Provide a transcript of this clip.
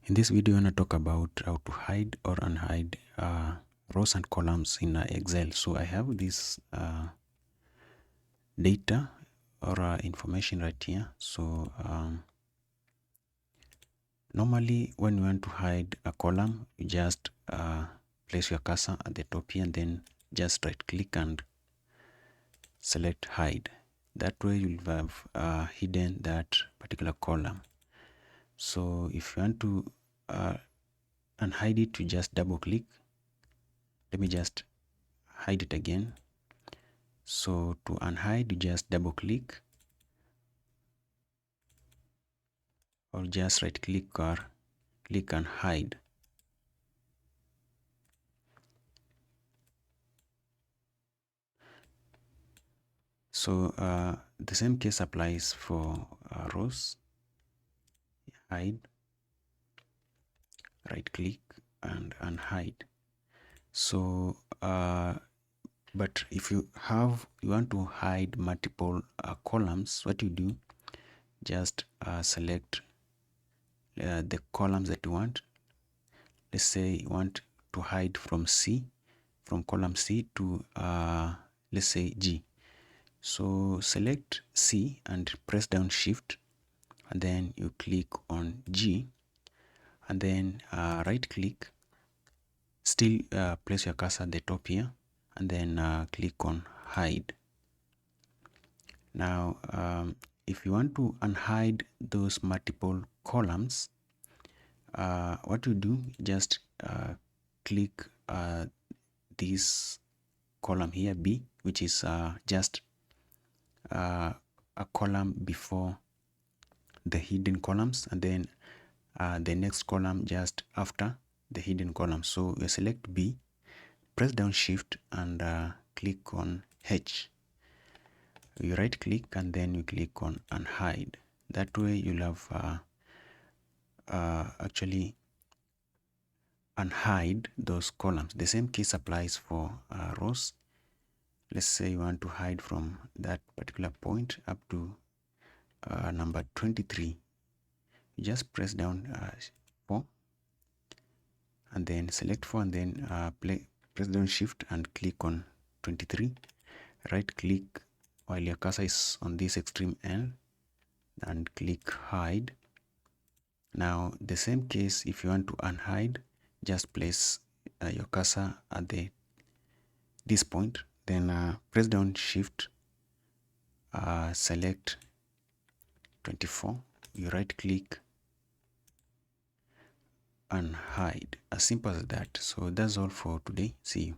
In this video, I'm going to talk about how to hide or unhide rows and columns in Excel. So I have this data or information right here. So normally when you want to hide a column, you just place your cursor at the top here and then just right click and select hide. That way you'll have hidden that particular column. So if you want to unhide it, you just double click. Let me just hide it again. So to unhide, you just double click or just right click or click and hide. So the same case applies for rows. Hide, right click and unhide. So but if you want to hide multiple columns, what you do, just select the columns that you want. Let's say you want to hide from column C to let's say G. So select C and press down shift, and then you click on G, and then right click, still place your cursor at the top here, and then click on hide. Now if you want to unhide those multiple columns, what you do, just click this column here B, which is just a column before the hidden columns, and then the next column just after the hidden column. So you select B, press down shift and click on H. You right click and then you click on unhide. That way you'll have actually unhide those columns. The same case applies for rows. Let's say you want to hide from that particular point up to number 23. You just press down 4 and then select 4 and then press down shift and click on 23. Right click while your cursor is on this extreme end and click hide. Now the same case, if you want to unhide, just place your cursor at this point, then press down shift, select 24, you right click and hide. As simple as that. So that's all for today. See you.